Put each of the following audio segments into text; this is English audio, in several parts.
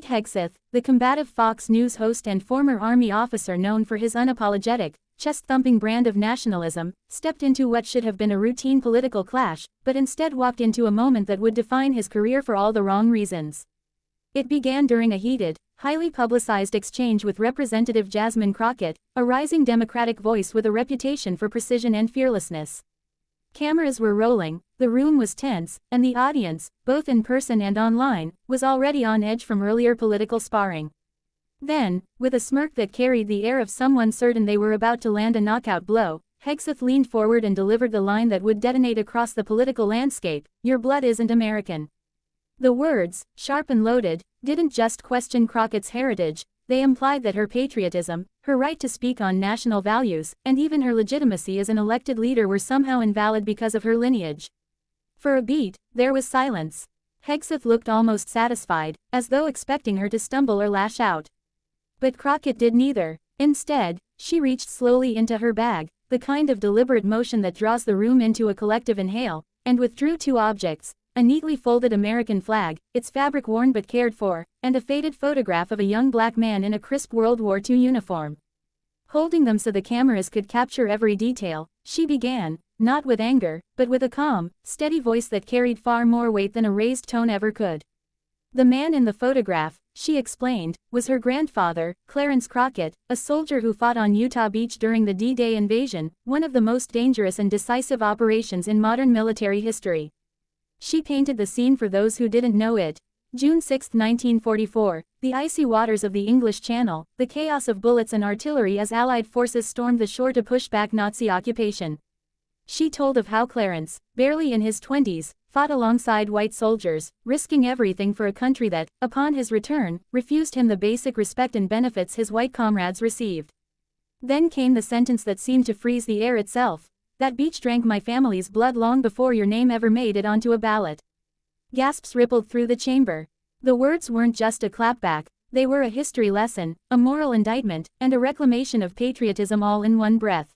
Pete Hegseth, the combative Fox News host and former Army officer known for his unapologetic, chest-thumping brand of nationalism, stepped into what should have been a routine political clash, but instead walked into a moment that would define his career for all the wrong reasons. It began during a heated, highly publicized exchange with Representative Jasmine Crockett, a rising Democratic voice with a reputation for precision and fearlessness. Cameras were rolling, the room was tense, and the audience, both in person and online, was already on edge from earlier political sparring. Then, with a smirk that carried the air of someone certain they were about to land a knockout blow, Hegseth leaned forward and delivered the line that would detonate across the political landscape: "Your blood isn't American." The words, sharp and loaded, didn't just question Crockett's heritage, they implied that her patriotism, her right to speak on national values, and even her legitimacy as an elected leader were somehow invalid because of her lineage. For a beat, there was silence. Hegseth looked almost satisfied, as though expecting her to stumble or lash out. But Crockett did neither. Instead, she reached slowly into her bag, the kind of deliberate motion that draws the room into a collective inhale, and withdrew two objects: a neatly folded American flag, its fabric worn but cared for, and a faded photograph of a young black man in a crisp World War II uniform. Holding them so the cameras could capture every detail, she began, not with anger, but with a calm, steady voice that carried far more weight than a raised tone ever could. The man in the photograph, she explained, was her grandfather, Clarence Crockett, a soldier who fought on Utah Beach during the D-Day invasion, one of the most dangerous and decisive operations in modern military history. She painted the scene for those who didn't know it. June 6, 1944, the icy waters of the English Channel, the chaos of bullets and artillery as Allied forces stormed the shore to push back Nazi occupation. She told of how Clarence, barely in his 20s, fought alongside white soldiers, risking everything for a country that, upon his return, refused him the basic respect and benefits his white comrades received. Then came the sentence that seemed to freeze the air itself: "That beach drank my family's blood long before your name ever made it onto a ballot." Gasps rippled through the chamber. The words weren't just a clapback, they were a history lesson, a moral indictment, and a reclamation of patriotism all in one breath.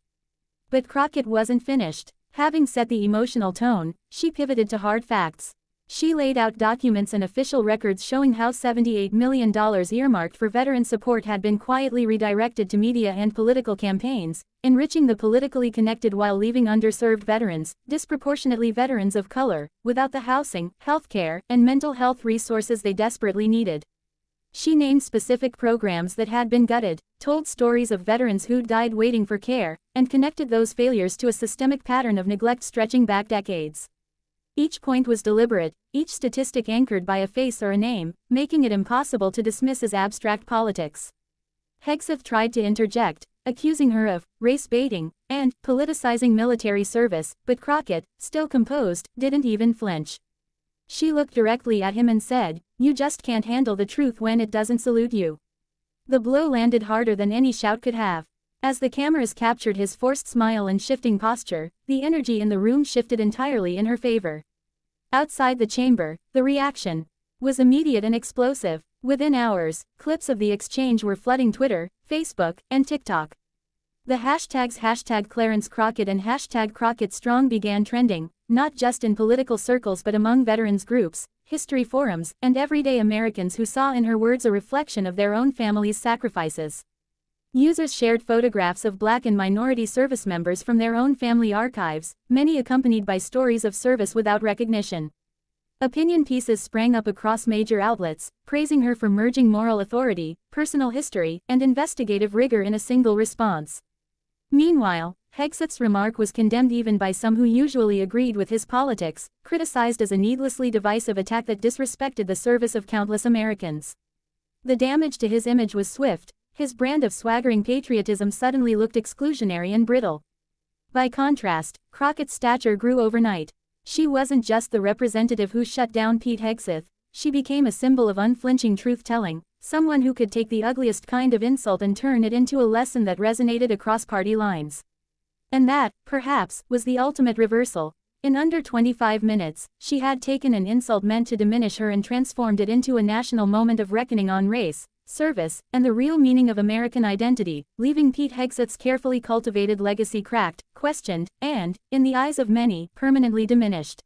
But Crockett wasn't finished. Having set the emotional tone, she pivoted to hard facts. She laid out documents and official records showing how $78 million earmarked for veteran support had been quietly redirected to media and political campaigns, enriching the politically connected while leaving underserved veterans, disproportionately veterans of color, without the housing, healthcare, and mental health resources they desperately needed. She named specific programs that had been gutted, told stories of veterans who'd died waiting for care, and connected those failures to a systemic pattern of neglect stretching back decades. Each point was deliberate, each statistic anchored by a face or a name, making it impossible to dismiss as abstract politics. Hegseth tried to interject, accusing her of race baiting and politicizing military service, but Crockett, still composed, didn't even flinch. She looked directly at him and said, "You just can't handle the truth when it doesn't salute you." The blow landed harder than any shout could have. As the cameras captured his forced smile and shifting posture, the energy in the room shifted entirely in her favor. Outside the chamber, the reaction was immediate and explosive. Within hours, clips of the exchange were flooding Twitter, Facebook, and TikTok. The hashtags #Clarence Crockett and #CrockettStrong began trending, not just in political circles but among veterans groups, history forums, and everyday Americans who saw in her words a reflection of their own families' sacrifices. Users shared photographs of Black and minority service members from their own family archives, many accompanied by stories of service without recognition. Opinion pieces sprang up across major outlets, praising her for merging moral authority, personal history, and investigative rigor in a single response. Meanwhile, Hegseth's remark was condemned even by some who usually agreed with his politics, criticized as a needlessly divisive attack that disrespected the service of countless Americans. The damage to his image was swift. His brand of swaggering patriotism suddenly looked exclusionary and brittle. By contrast, Crockett's stature grew overnight. She wasn't just the representative who shut down Pete Hegseth, she became a symbol of unflinching truth-telling, someone who could take the ugliest kind of insult and turn it into a lesson that resonated across party lines. And that, perhaps, was the ultimate reversal. In under 25 minutes, she had taken an insult meant to diminish her and transformed it into a national moment of reckoning on race, service, and the real meaning of American identity, leaving Pete Hegseth's carefully cultivated legacy cracked, questioned, and, in the eyes of many, permanently diminished.